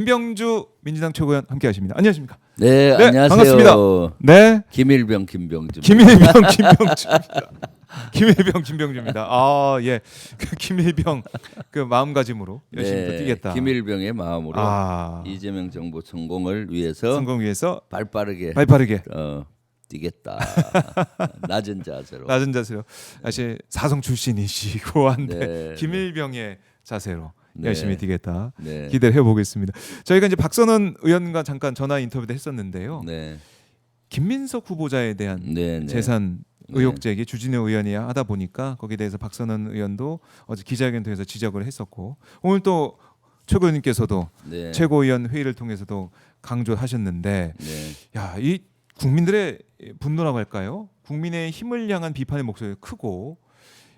김병주 민주당 최고위원 함께하십니다. 안녕하십니까? 네, 네, 안녕하세요. 반갑습니다. 네, 김일병 김병주. 김병주입니다. 김병주입니다. 아, 예, 그 김일병 그 마음가짐으로 열심히 또 뛰겠다. 김일병의 마음으로 이재명 정부 성공을 위해서 성공 위해서 발빠르게 뛰겠다. 낮은 자세로. 사실 사성 출신이시고 한데 네, 김일병의 자세로 열심히 뛰겠다. 네. 기대를 해보겠습니다. 저희가 이제 박선원 의원과 잠깐 전화 인터뷰도 했었는데요. 네. 김민석 후보자에 대한 재산 의혹 제기 주진우 의원이 하다 보니까 거기에 대해서 박선원 의원도 어제 기자회견 통해서 지적을 했었고 오늘 또 최고위원님께서도 최고위원 회의를 통해서도 강조하셨는데 야, 이 국민들의 분노라고 할까요? 국민의 힘을 향한 비판의 목소리가 크고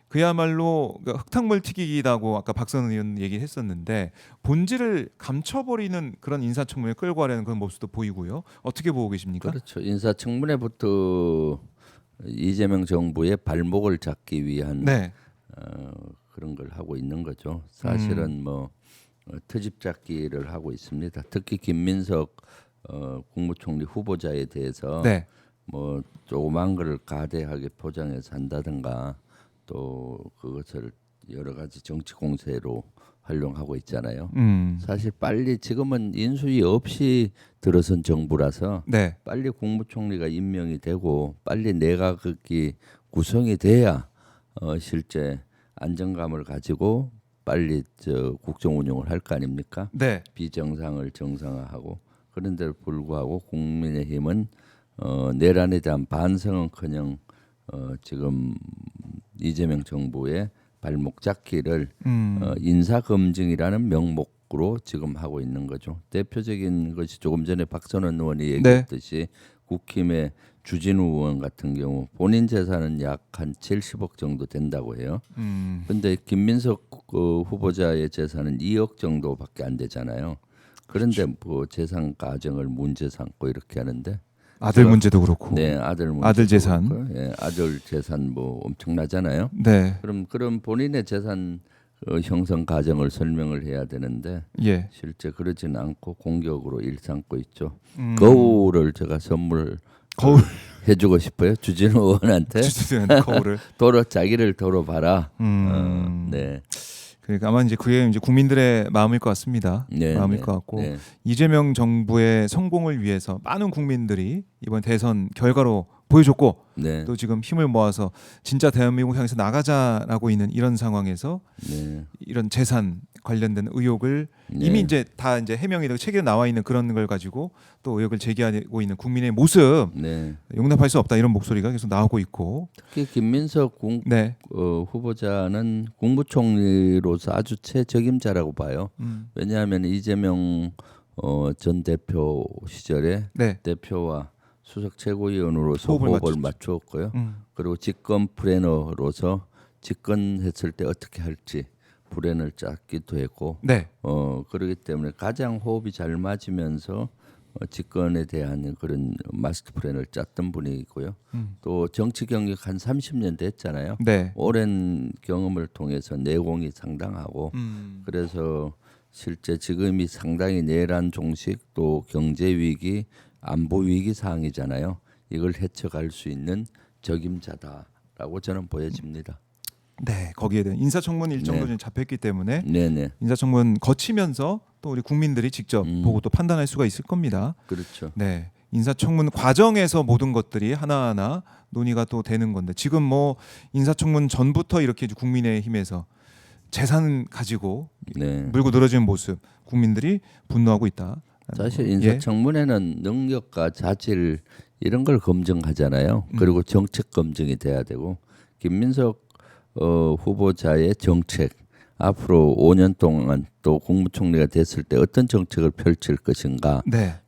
그야말로 흙탕물 튀기기라고 아까 박선원 의원 얘기했었는데 본질을 감춰버리는 그런 인사청문회 끌고 가려는 그런 모습도 보이고요. 어떻게 보고 계십니까? 그렇죠. 인사청문회부터 이재명 정부의 발목을 잡기 위한 그런 걸 하고 있는 거죠. 사실은 뭐 트집 잡기를 하고 있습니다. 특히 김민석 국무총리 후보자에 대해서 뭐 조그만 걸 가대하게 포장해서 한다든가 또 그것을 여러 가지 정치 공세로 활용하고 있잖아요. 사실 빨리 지금은 인수위 없이 들어선 정부라서 빨리 국무총리가 임명이 되고 빨리 내각이 구성이 돼야 실제 안정감을 가지고 빨리 국정 운영을 할 거 아닙니까? 비정상을 정상화하고 그런데도 불구하고 국민의힘은 내란에 대한 반성은커녕 지금 이재명 정부의 발목 잡기를 인사 검증이라는 명목으로 지금 하고 있는 거죠. 대표적인 것이 조금 전에 박선원 의원이 얘기했듯이 국힘의 주진우 의원 같은 경우 본인 재산은 약 한 70억 정도 된다고 해요. 그런데 김민석 후보자의 재산은 2억 정도밖에 안 되잖아요. 그런데 뭐 재산 가정을 문제 삼고 이렇게 하는데 아들 문제도 그렇고, 아들 재산, 그렇고, 아들 재산 뭐 엄청나잖아요. 그럼 본인의 재산 형성 과정을 설명을 해야 되는데 실제 그러지는 않고 공격으로 일삼고 있죠. 거울을 제가 선물 해주고 싶어요. 주진우 의원한테. 거울을 자기를 돌아봐라. 그러니까 아마 이제 그게 이제 국민들의 마음일 것 같습니다. 마음일 것 같고 이재명 정부의 성공을 위해서 많은 국민들이 이번 대선 결과로 보여줬고 또 지금 힘을 모아서 진짜 대한민국 향해서 나가자라고 있는 이런 상황에서 이런 재산 관련된 의혹을 이미 이제 다 이제 해명이 되고 책에 나와 있는 그런 걸 가지고 또 의혹을 제기하고 있는 국민의 모습 용납할 수 없다 이런 목소리가 계속 나오고 있고 특히 김민석 후보자는 국무총리로서 아주 최적임자라고 봐요. 왜냐하면 이재명 전 대표 시절에 대표와 수석 최고위원으로서 호흡을 맞추었고요. 그리고 집권 플래너로서 집권했을 때 어떻게 할지 플랜을 짰기도 했고 그렇기 때문에 가장 호흡이 잘 맞으면서 집권에 대한 그런 마스터 플랜을 짰던 분이고요. 또 정치 경력 한 30년 됐잖아요. 오랜 경험을 통해서 내공이 상당하고 그래서 실제 지금이 상당히 내란 종식 또 경제 위기 안보 위기 상황이잖아요. 이걸 헤쳐갈 수 있는 적임자다라고 저는 보여집니다. 거기에 대한 인사청문 일정도 좀 잡혔기 때문에 인사청문 거치면서 또 우리 국민들이 직접 보고 또 판단할 수가 있을 겁니다. 그렇죠. 인사청문 과정에서 모든 것들이 하나하나 논의가 또 되는 건데 지금 뭐 인사청문 전부터 이렇게 국민의힘에서 재산 가지고 물고 늘어지는 모습 국민들이 분노하고 있다. 사실 인사청문회는 능력과 자질 이런 걸 검증하잖아요. 그리고 정책 검증이 돼야 되고 김민석 후보자의 정책 앞으로 5년 동안 또 국무총리가 됐을 때 어떤 정책을 펼칠 것인가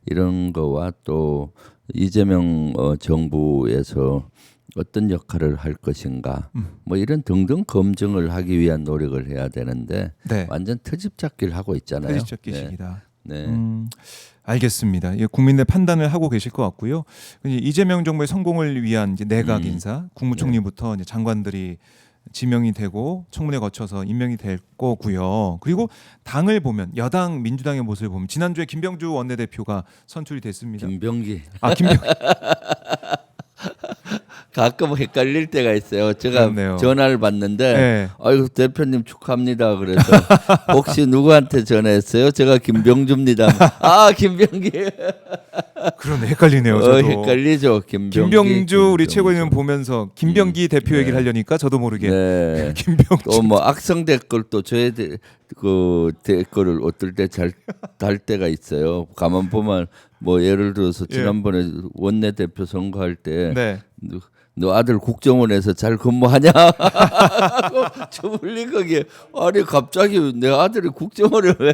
이런 거와 또 이재명 정부에서 어떤 역할을 할 것인가 뭐 이런 등등 검증을 하기 위한 노력을 해야 되는데 완전 트집 잡기를 하고 있잖아요. 트집 잡기식이다. 알겠습니다. 국민의 판단을 하고 계실 것 같고요. 이재명 정부의 성공을 위한 이제 내각 인사, 국무총리부터 이제 장관들이 지명이 되고 청문회 거쳐서 임명이 될 거고요. 그리고 당을 보면 여당 민주당의 모습을 보면 지난주에 김병주 원내대표가 선출이 됐습니다. 김병기. 김병기. 가끔 헷갈릴 때가 있어요. 제가 그렇네요. 전화를 받는데 네. 아이고 대표님 축하합니다. 그래서 혹시 누구한테 전화했어요? 제가 김병주입니다. 아 김병기. 그러네, 헷갈리네요. 저도. 헷갈리죠. 김병주 우리 최고위원 보면서 김병기 대표 얘기를 하려니까 저도 모르게 네. 김병주. 또 뭐 악성 댓글 또 저의 그 댓글을 어떨 때 잘 달 때가 있어요. 가만 보면 뭐 예를 들어서 지난번에 원내대표 선거할 때 네. 너 아들 국정원에서 잘 근무하냐? 저불린 거게 아니 갑자기 내 아들이 국정원을 왜?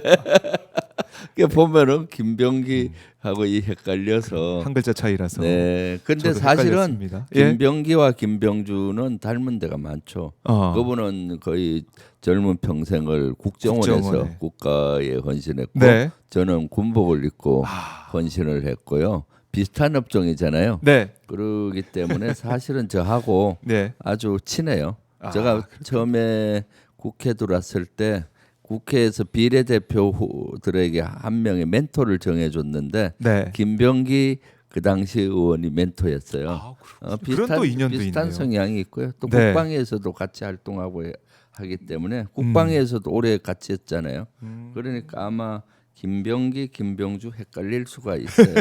그 보면은 김병기하고 이 헷갈려서 한 글자 차이라서. 네. 근데 저도 사실은 헷갈렸습니다. 예? 김병기와 김병주는 닮은 데가 많죠. 그분은 거의 젊은 평생을 국정원에서 국정원에. 국가에 헌신했고 네. 저는 군복을 입고 헌신을 했고요. 비슷한 업종이잖아요. 네. 그러기 때문에 사실은 저하고 네. 아주 친해요. 제가 처음에 국회 들어왔을 때 국회에서 비례대표들에게 한 명의 멘토를 정해줬는데 네. 김병기 그 당시 의원이 멘토였어요. 그런 또 인연도 비슷한 있네요. 성향이 있고요. 또 네. 국방에서도 같이 활동하고 하기 때문에 국방에서도 오래 같이 했잖아요. 그러니까 아마 김병기, 김병주 헷갈릴 수가 있어요.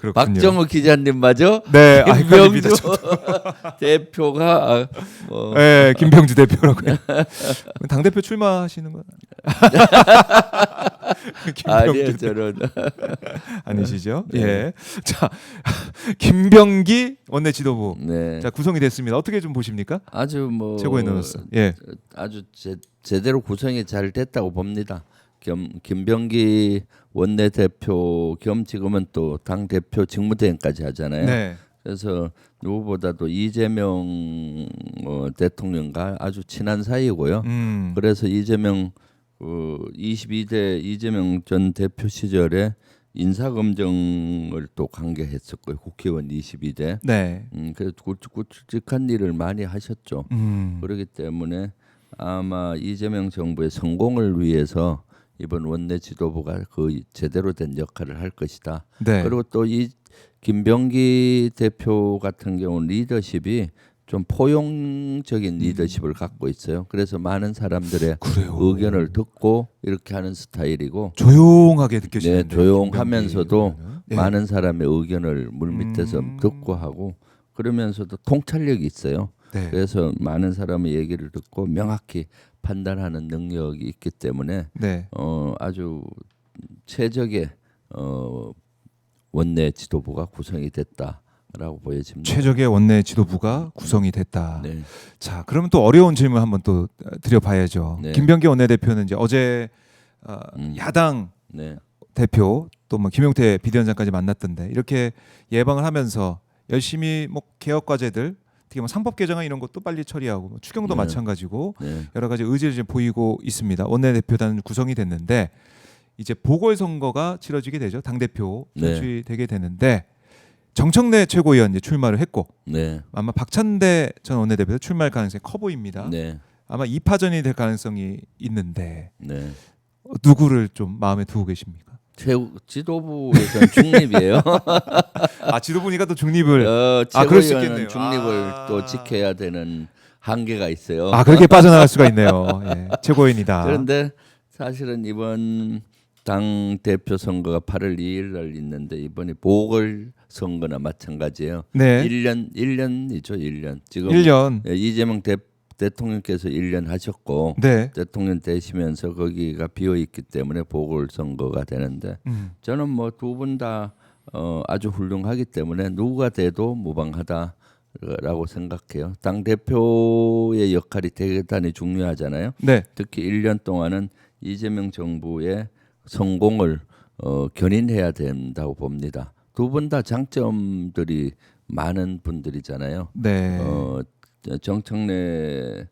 그렇군요. 박정우 기자님마저 네, 김병주 대표가 네, 김병주 대표라고요. 당 대표 출마하시는 건 아니요, 저는 아니시죠? 예. 자, 김병기 원내 지도부. 네. 자, 구성이 됐습니다. 어떻게 좀 보십니까? 아주 뭐 최고위원으로서. 예. 아주 제대로 구성이 잘 됐다고 봅니다. 김병기 원내대표 겸 지금은 또 당 대표 직무대행까지 하잖아요. 네. 그래서 누구보다도 이재명 대통령과 아주 친한 사이고요. 그래서 이재명 22대 이재명 전 대표 시절에 인사검증을 또 관계했었고요. 국회의원 22대. 네. 그래서 굵직한 일을 많이 하셨죠. 그렇기 때문에 아마 이재명 정부의 성공을 위해서 이번 원내 지도부가 그 제대로 된 역할을 할 것이다. 네. 그리고 또 이 김병기 대표 같은 경우는 리더십이 좀 포용적인 리더십을 갖고 있어요. 그래서 많은 사람들의 의견을 듣고 이렇게 하는 스타일이고 조용하게 느껴지는데. 네, 조용하면서도 예. 많은 사람의 의견을 물밑에서 듣고 하고 그러면서도 통찰력이 있어요. 네. 그래서 많은 사람의 얘기를 듣고 명확히 판단하는 능력이 있기 때문에 네. 아주 최적의 원내 지도부가 구성이 됐다라고 보여집니다. 최적의 원내 지도부가 구성이 됐다. 네. 자, 그러면 또 어려운 질문 한번 또 드려봐야죠. 네. 김병기 원내대표는 이제 어제 야당 네. 대표 또 뭐 김용태 비대위원장까지 만났던데 이렇게 예방을 하면서 열심히 뭐 개혁 과제들 특히 뭐 상법 개정안 이런 것도 빨리 처리하고 뭐 추경도 네. 마찬가지고 네. 여러 가지 의지를 지금 보이고 있습니다. 원내대표단 구성이 됐는데 이제 보궐선거가 치러지게 되죠. 당 대표 선출이 되게 되는데 정청래 최고위원 이제 출마를 했고 네. 아마 박찬대 전 원내대표도 출마할 가능성이 커 보입니다. 네. 아마 2파전이 될 가능성이 있는데 네. 누구를 좀 마음에 두고 계십니까? 지도부에서는 중립이에요. 아, 지도부니까 또 중립을 그럴 수 있겠네요. 최고위원은 중립을 또 지켜야 되는 한계가 있어요. 그렇게 빠져나갈 수가 있네요. 예, 최고위원이다. 그런데 사실은 이번 당 대표 선거가 8월 2일 날 있는데 이번에 보궐 선거나 마찬가지예요. 네. 1년이죠, 1년. 지금 1년. 이재명 대통령께서 1년 하셨고 네. 대통령 되시면서 거기가 비어 있기 때문에 보궐 선거가 되는데 저는 뭐 두 분 다 아주 훌륭하기 때문에 누가 돼도 무방하다라고 생각해요. 당 대표의 역할이 대단히 중요하잖아요. 네. 특히 1년 동안은 이재명 정부의 성공을 견인해야 된다고 봅니다. 두 분 다 장점들이 많은 분들이잖아요. 네. 정청래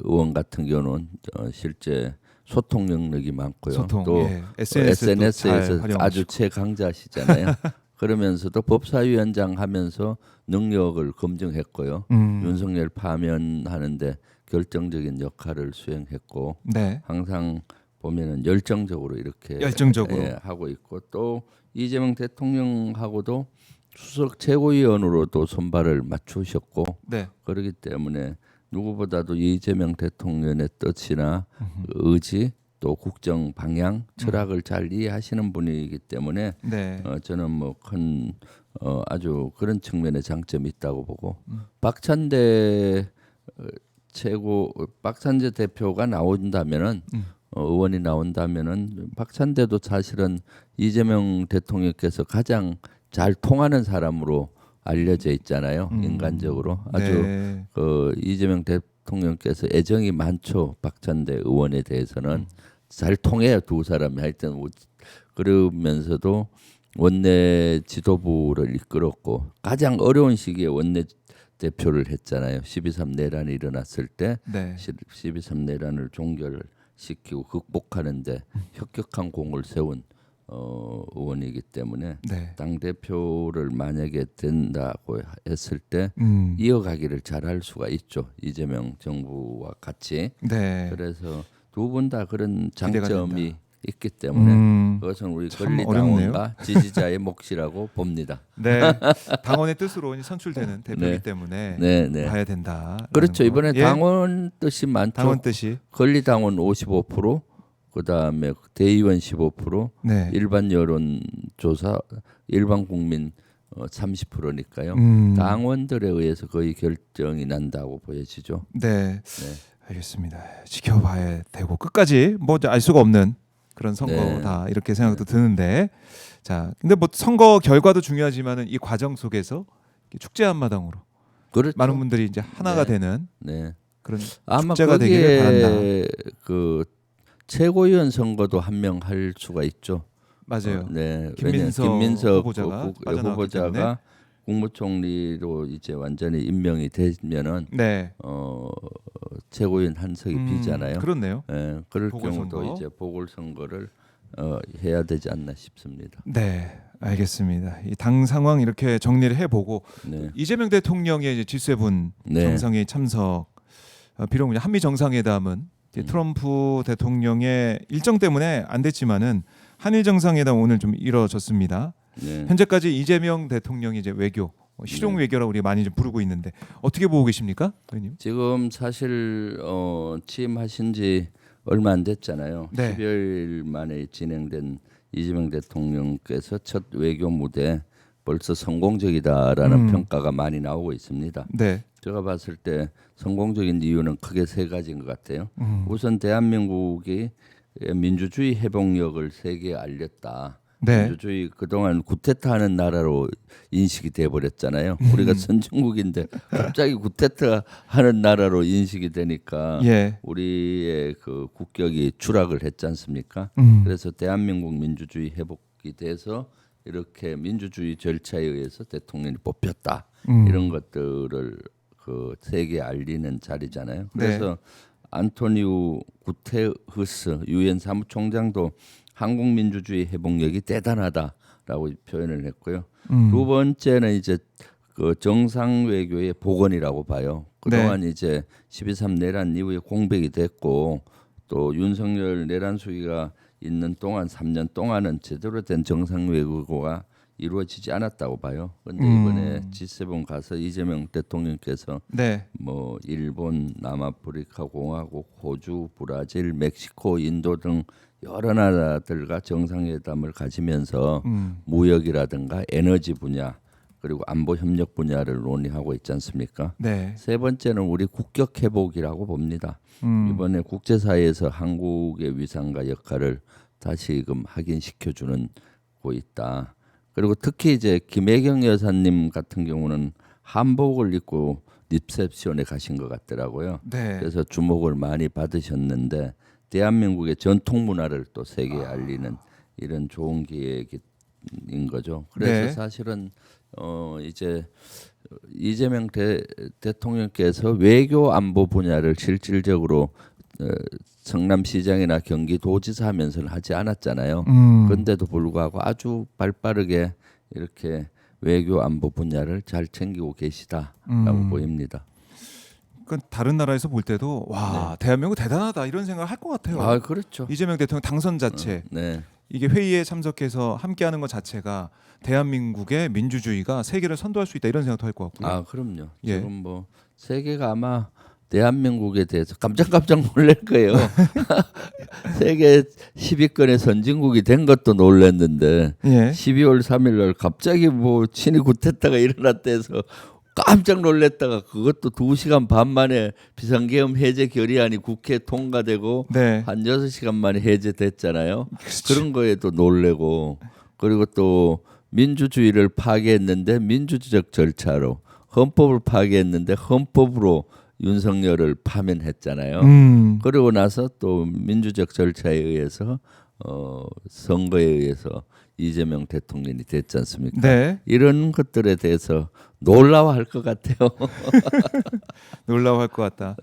의원 같은 경우는 실제 소통 능력이 많고요. 소통, 또 예. SNS에서 잘 활용하시고. 아주 최강자시잖아요. 그러면서도 법사위원장 하면서 능력을 검증했고요. 윤석열 파면하는데 결정적인 역할을 수행했고 네. 항상 보면은 열정적으로 이렇게 하고 있고 또 이재명 대통령하고도 수석 최고위원으로도 손발을 맞추셨고 네. 그렇기 때문에 누구보다도 이재명 대통령의 뜻이나 의지 또 국정 방향 철학을 잘 이해하시는 분이기 때문에 네. 저는 뭐 큰 아주 그런 측면의 장점이 있다고 보고 박찬대 대표가 나온다면은 의원이 나온다면은 박찬대도 사실은 이재명 대통령께서 가장 잘 통하는 사람으로 알려져 있잖아요. 인간적으로 아주 네. 이재명 대통령께서 애정이 많죠. 박찬대 의원에 대해서는 잘 통해요. 두 사람이 하여튼 그러면서도 원내 지도부를 이끌었고 가장 어려운 시기에 원내 대표를 했잖아요. 12.3 내란이 일어났을 때 12.3 내란을 종결시키고 극복하는데 혁혁한 공을 세운 의원이기 때문에 당 대표를 만약에 된다고 했을 때 이어가기를 잘할 수가 있죠. 이재명 정부와 같이. 그래서 두 분 다 그런 장점이 있기 때문에 그것은 우리 권리당원과 지지자의 몫이라고 봅니다. 네, 당원의 뜻으로 선출되는 대표이기 때문에 봐야 된다. 그렇죠. 이번에 당원 뜻이 많죠. 당원 뜻이 권리당원 55%, 그다음에 대의원 15%, 일반 여론조사 일반 국민 30%니까요. 당원들에 의해서 거의 결정이 난다고 보여지죠. 네. 알겠습니다. 지켜봐야 되고 끝까지 뭐 알 수가 없는 그런 선거다 이렇게 생각도 드는데 자 근데 뭐 선거 결과도 중요하지만은 이 과정 속에서 축제 한마당으로 많은 분들이 이제 하나가 되는 그런 축제가 되기를 바란다. 그 최고위원 선거도 한 명 할 수가 있죠. 맞아요. 김민석 후보자가 후보자가 국무총리로 이제 완전히 임명이 되면은 최고위원 한석이 비잖아요. 그렇네요. 그럴 경우도 이제 보궐선거를 해야 되지 않나 싶습니다. 네, 알겠습니다. 이 당 상황 이렇게 정리를 해보고 이재명 대통령의 이제 G7 정상회의 참석, 비록 한미 정상회담은 트럼프 대통령의 일정 때문에 안 됐지만은 한일 정상회담 오늘 좀 이뤄졌습니다. 현재까지 이재명 대통령이 이제 외교 실용 외교라고 우리 많이 좀 부르고 있는데 어떻게 보고 계십니까, 의원님? 지금 사실 취임하신 지 얼마 안 됐잖아요. 10여일 만에 진행된 이재명 대통령께서 첫 외교 무대 벌써 성공적이다라는 평가가 많이 나오고 있습니다. 제가 봤을 때 성공적인 이유는 크게 세 가지인 것 같아요. 우선 대한민국이 민주주의 회복력을 세계에 알렸다. 민주주의 그동안 구테타하는 나라로 인식이 돼버렸잖아요. 우리가 선진국인데 갑자기 구테타하는 나라로 인식이 되니까 우리의 그 국격이 추락을 했지 않습니까? 그래서 대한민국 민주주의 회복이 돼서 이렇게 민주주의 절차에 의해서 대통령이 뽑혔다. 이런 것들을 그 세계에 알리는 자리잖아요. 그래서 안토니우 구테흐스 유엔 사무총장도 한국 민주주의 회복력이 대단하다라고 표현을 했고요. 두 번째는 이제 그 정상 외교의 복원이라고 봐요. 그동안 이제 12.3 내란 이후에 공백이 됐고 또 윤석열 내란 수위가 있는 동안 3년 동안은 제대로 된 정상 외교가 이루어지지 않았다고 봐요. 그런데 이번에 G7 가서 이재명 대통령께서 뭐 일본, 남아프리카 공화국, 호주, 브라질, 멕시코, 인도 등 여러 나라들과 정상회담을 가지면서 무역이라든가 에너지 분야 그리고 안보 협력 분야를 논의하고 있지 않습니까? 세 번째는 우리 국격 회복이라고 봅니다. 이번에 국제사회에서 한국의 위상과 역할을 다시금 확인시켜주는 고 있다. 그리고 특히 이제 김혜경 여사님 같은 경우는 한복을 입고 리셉션에 가신 것 같더라고요. 그래서 주목을 많이 받으셨는데 대한민국의 전통 문화를 또 세계에 알리는 이런 좋은 기획인 거죠. 그래서 사실은 이제 이재명 대통령께서 외교 안보 분야를 실질적으로 성남시장이나 경기도지사 하면서는 하지 않았잖아요. 그런데도 불구하고 아주 발빠르게 이렇게 외교 안보 분야를 잘 챙기고 계시다라고 보입니다. 그러니까 다른 나라에서 볼 때도 와 대한민국 대단하다 이런 생각을 할 것 같아요. 아 그렇죠. 이재명 대통령 당선 자체 이게 회의에 참석해서 함께하는 것 자체가 대한민국의 민주주의가 세계를 선도할 수 있다 이런 생각도 할 것 같고요. 아 그럼요. 지금 뭐 세계가 아마 대한민국에 대해서 깜짝깜짝 놀랄 거예요. 세계 10위권의 선진국이 된 것도 놀랐는데 12월 3일 날 갑자기 뭐 친위 구태타가 일어났다 해서 깜짝 놀랐다가 그것도 2시간 반 만에 비상계엄 해제 결의안이 국회에 통과되고 한 6시간 만에 해제됐잖아요. 그런 거에도 놀래고 그리고 또 민주주의를 파괴했는데 민주적 절차로 헌법을 파괴했는데 헌법으로 윤석열을 파면했잖아요. 그러고 나서 또 민주적 절차에 의해서 선거에 의해서 이재명 대통령이 됐지 않습니까? 이런 것들에 대해서 놀라워할 것 같아요. 놀라워할 것 같다.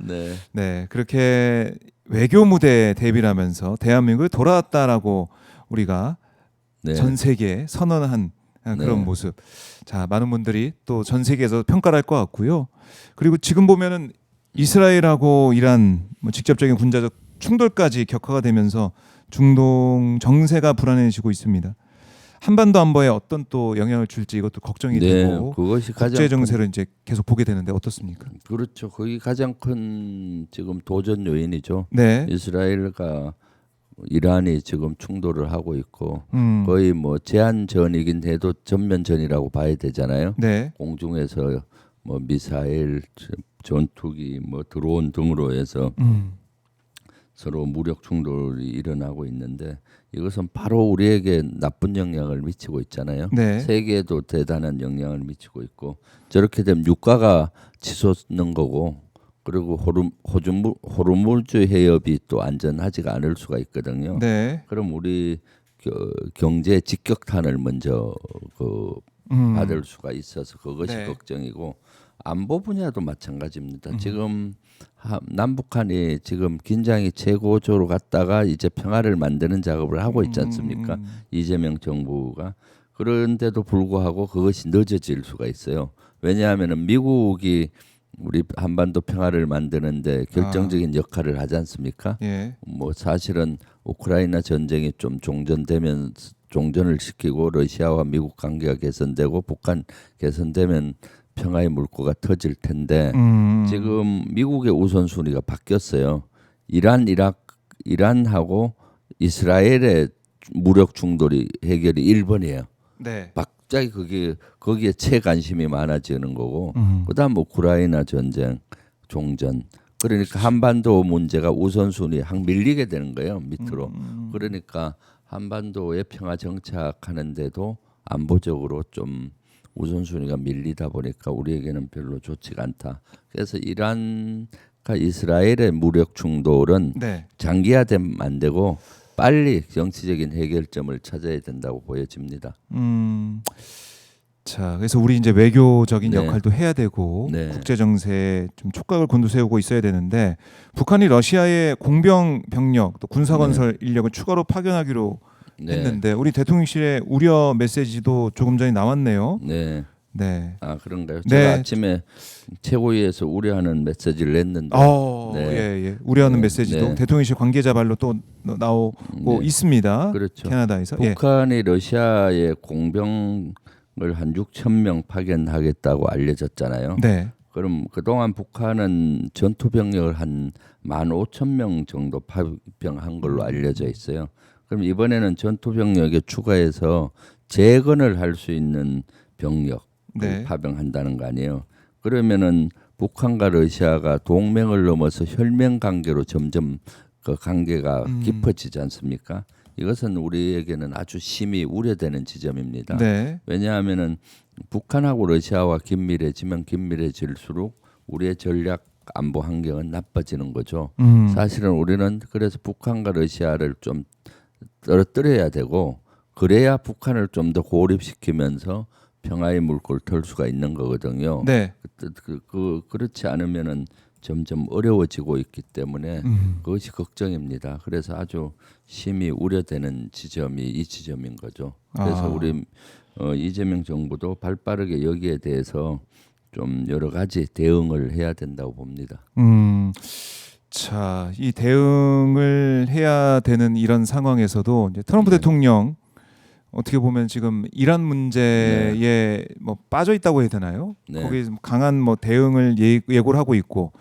네, 그렇게 외교 무대에 대비를 하면서 대한민국이 돌아왔다라고 우리가 전 세계에 선언한 그런 모습. 자, 많은 분들이 또 전 세계에서 평가를 할 것 같고요. 그리고 지금 보면은 이스라엘하고 이란 뭐 직접적인 군사적 충돌까지 격화가 되면서 중동 정세가 불안해지고 있습니다. 한반도 안보에 어떤 또 영향을 줄지 이것도 걱정이 되고 그것이 국제 정세를 이제 계속 보게 되는데 어떻습니까? 그렇죠. 거기 가장 큰 지금 도전 요인이죠. 이스라엘과 이란이 지금 충돌을 하고 있고 거의 뭐 제한전이긴 해도 전면전이라고 봐야 되잖아요. 공중에서 뭐 미사일, 전투기, 뭐 드론 등으로 해서 서로 무력 충돌이 일어나고 있는데 이것은 바로 우리에게 나쁜 영향을 미치고 있잖아요. 세계에도 대단한 영향을 미치고 있고 저렇게 되면 유가가 치솟는 거고 그리고 호르무즈 해협이 또 안전하지가 않을 수가 있거든요. 그럼 우리 경제 직격탄을 먼저 받을 수가 있어서 그것이 걱정이고 안보 분야도 마찬가지입니다. 지금 남북한이 지금 긴장이 최고조로 갔다가 이제 평화를 만드는 작업을 하고 있지 않습니까? 이재명 정부가. 그런데도 불구하고 그것이 늦어질 수가 있어요. 왜냐하면 미국이 우리 한반도 평화를 만드는데 결정적인 역할을 하지 않습니까? 뭐 사실은 우크라이나 전쟁이 좀 종전을 시키고 러시아와 미국 관계가 개선되고 북한 개선되면 평화의 물꼬가 터질 텐데 지금 미국의 우선순위가 바뀌었어요. 이란하고 이스라엘의 무력 충돌이 해결이 1번이에요. 갑자기 거기에 채관심이 많아지는 거고 그다음 우크라이나 전쟁, 종전 그러니까 한반도 문제가 우선순위 확 밀리게 되는 거예요. 밑으로. 그러니까 한반도의 평화 정착하는데도 안보적으로 좀 우선순위가 밀리다 보니까 우리에게는 별로 좋지가 않다. 그래서 이란과 이스라엘의 무력 충돌은 장기화되면 안 되고 빨리 정치적인 해결점을 찾아야 된다고 보여집니다. 자, 그래서 우리 이제 외교적인 역할도 해야 되고 국제 정세에 좀 촉각을 곤두세우고 있어야 되는데 북한이 러시아의 공병 병력 또 군사 건설 인력을 추가로 파견하기로 했는데 우리 대통령실의 우려 메시지도 조금 전에 나왔네요. 아 그런가요? 제가 아침에 최고위에서 우려하는 메시지를 냈는데. 우려하는 메시지도 대통령실 관계자 발로 또 나오고 있습니다. 그렇죠. 캐나다에서. 북한이 러시아의 공병을 한 6,000명 파견하겠다고 알려졌잖아요. 그럼 그동안 북한은 전투 병력을 한 15,000명 정도 파병한 걸로 알려져 있어요. 그럼 이번에는 전투 병력에 추가해서 재건을 할 수 있는 병력 파병한다는 거 아니에요. 그러면은 북한과 러시아가 동맹을 넘어서 혈맹 관계로 점점 그 관계가 깊어지지 않습니까? 이것은 우리에게는 아주 심히 우려되는 지점입니다. 왜냐하면은 북한하고 러시아와 긴밀해지면 긴밀해질수록 우리의 전략 안보 환경은 나빠지는 거죠. 사실은 우리는 그래서 북한과 러시아를 좀 떨어뜨려야 되고 그래야 북한을 좀 더 고립시키면서 평화의 물꼬를 털 수가 있는 거거든요. 그렇지 않으면은 점점 어려워지고 있기 때문에 그것이 걱정입니다. 그래서 아주 심히 우려되는 지점이 이 지점인 거죠. 그래서 우리 이재명 정부도 발빠르게 여기에 대해서 좀 여러 가지 대응을 해야 된다고 봅니다. 자, 이 대응을 해야 되는 이런 상황에서도 이제 트럼프 네. 대통령 어떻게 보면 지금 이란 문제에 네. 뭐 빠져 있다고 해야 되나요? 네. 거기에 강한 뭐 대응을 예고를 하고 있고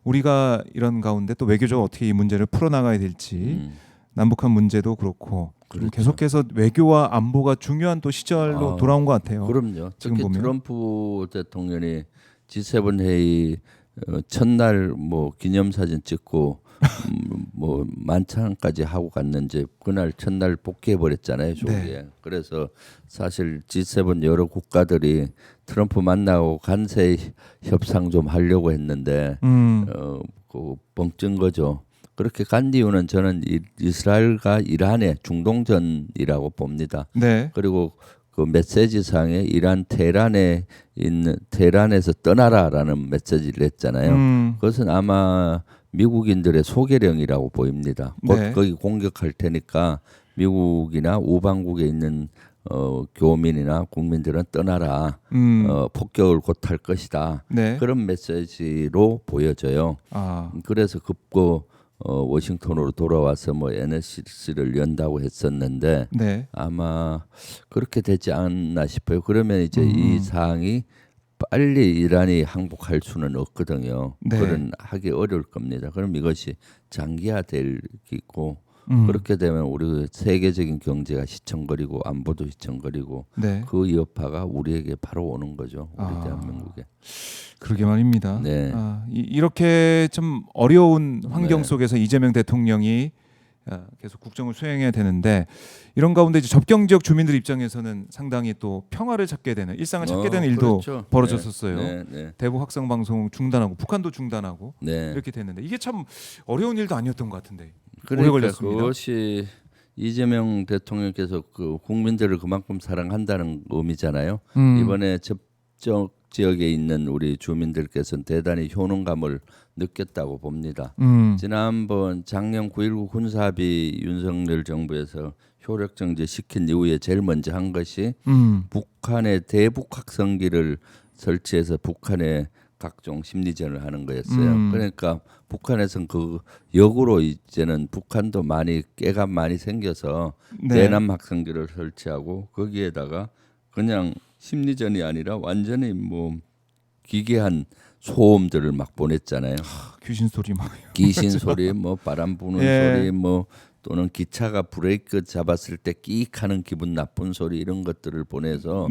우리가 이런 가운데 또 외교적으로 어떻게 이 문제를 풀어나가야 될지 남북한 문제도 그렇고 그렇죠. 계속해서 외교와 안보가 중요한 또 시절로 돌아온 것 같아요. 그럼요. 지금 특히 보면 트럼프 대통령이 G7 회의 첫날 뭐 기념사진 찍고 뭐 만찬까지 하고 갔는지 그날 첫날 복귀해 버렸잖아요, 조기에. 네. 그래서 사실 G7 여러 국가들이 트럼프 만나고 간세 협상 좀 하려고 했는데 그 벙찐 거죠. 그렇게 간 이유는 저는 이스라엘과 이란의 중동전이라고 봅니다. 네. 그리고 그 메시지상에 이란 테헤란에서 떠나라라는 메시지를 했잖아요. 그것은 아마 미국인들의 소개령이라고 보입니다. 곧 네. 거기 공격할 테니까 미국이나 우방국에 있는 교민이나 국민들은 떠나라. 폭격을 곧 할 것이다. 네. 그런 메시지로 보여져요. 그래서 급고 워싱턴으로 돌아와서 뭐 NSC를 연다고 했었는데 네. 아마 그렇게 되지 않나 싶어요. 그러면 이제 이 사항이 빨리 이란이 항복할 수는 없거든요. 네. 그런 하기 어려울 겁니다. 그럼 이것이 장기화될 있고 그렇게 되면 우리 세계적인 경제가 휘청거리고 안보도 휘청거리고 네. 그 여파가 우리에게 바로 오는 거죠. 우리 대한민국에. 그러게 말입니다. 네. 이렇게 좀 어려운 환경 네. 속에서 이재명 대통령이 계속 국정을 수행해야 되는데 이런 가운데 이제 접경 지역 주민들 입장에서는 상당히 또 평화를 찾게 되는 일상을 찾게 되는 일도 그렇죠. 벌어졌었어요. 네. 대북 확성 방송 중단하고 북한도 중단하고 네. 이렇게 됐는데 이게 참 어려운 일도 아니었던 것 같은데 오래 그러니까 걸렸습니다. 그것이 이재명 대통령께서 그 국민들을 그만큼 사랑한다는 의미잖아요. 이번에 접촉 지역에 있는 우리 주민들께서는 대단히 효능감을 느꼈다고 봅니다. 지난번 작년 9.19 군사합의 윤석열 정부에서 효력 정지시킨 이후에 제일 먼저 한 것이 북한의 대북 확성기를 설치해서 북한에 각종 심리전을 하는 거였어요. 그러니까 북한에서는 그 역으로 이제는 북한도 많이 깨가 많이 생겨서 대남 확성기를 설치하고 거기에다가 그냥 심리전이 아니라 완전히 뭐 기괴한 소음들을 막 보냈잖아요. 귀신 소리 막 귀신 소리, 뭐 바람 부는 소리, 뭐 또는 기차가 브레이크 잡았을 때 끼익하는 기분 나쁜 소리 이런 것들을 보내서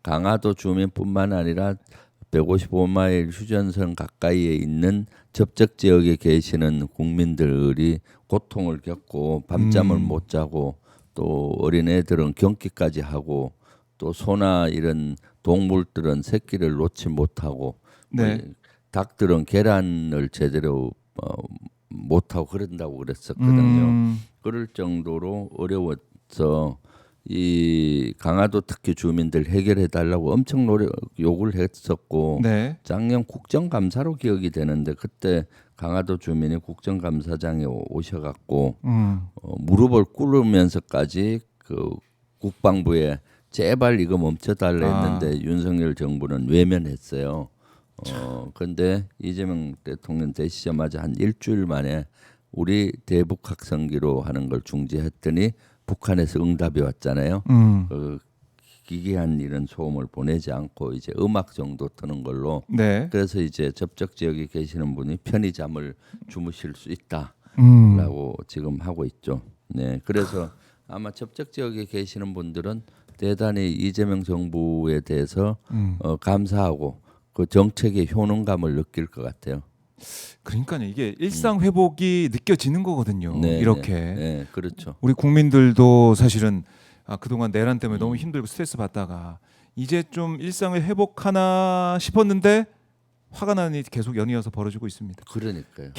강화도 주민뿐만 아니라 155마일 휴전선 가까이에 있는 접촉 지역에 계시는 국민들이 고통을 겪고 밤잠을 못 자고 또 어린애들은 경기까지 하고 또 소나 이런 동물들은 새끼를 놓지 못하고 닭들은 계란을 제대로 못하고 그런다고 그랬었거든요. 그럴 정도로 어려워서 이 강화도 특히 주민들 해결해 달라고 엄청 요구를 했었고 작년 국정감사로 기억이 되는데 그때 강화도 주민이 국정감사장에 오셔갖고 무릎을 꿇으면서까지 그 국방부에 제발 이거 멈춰달라 했는데 윤석열 정부는 외면했어요. 근데 이재명 대통령 되시자마자 한 일주일 만에 우리 대북 확성기로 하는 걸 중지했더니 북한에서 응답이 왔잖아요. 그 기괴한 이런 소음을 보내지 않고 이제 음악 정도 트는 걸로. 그래서 이제 접촉 지역에 계시는 분이 편히 잠을 주무실 수 있다라고 지금 하고 있죠. 네, 그래서 아마 접촉 지역에 계시는 분들은 대단히 이재명 정부에 대해서 감사하고 그 정책의 효능감을 느낄 것 같아요. 그러니까요. 이게 일상 회복이 느껴지는 거거든요. 이렇게. 그렇죠. 우리 국민들도 사실은 그동안 내란 때문에 너무 힘들고 스트레스 받다가 이제 좀 일상을 회복하나 싶었는데 화가 나는 일이 계속 연이어서 벌어지고 있습니다. 그러니까요.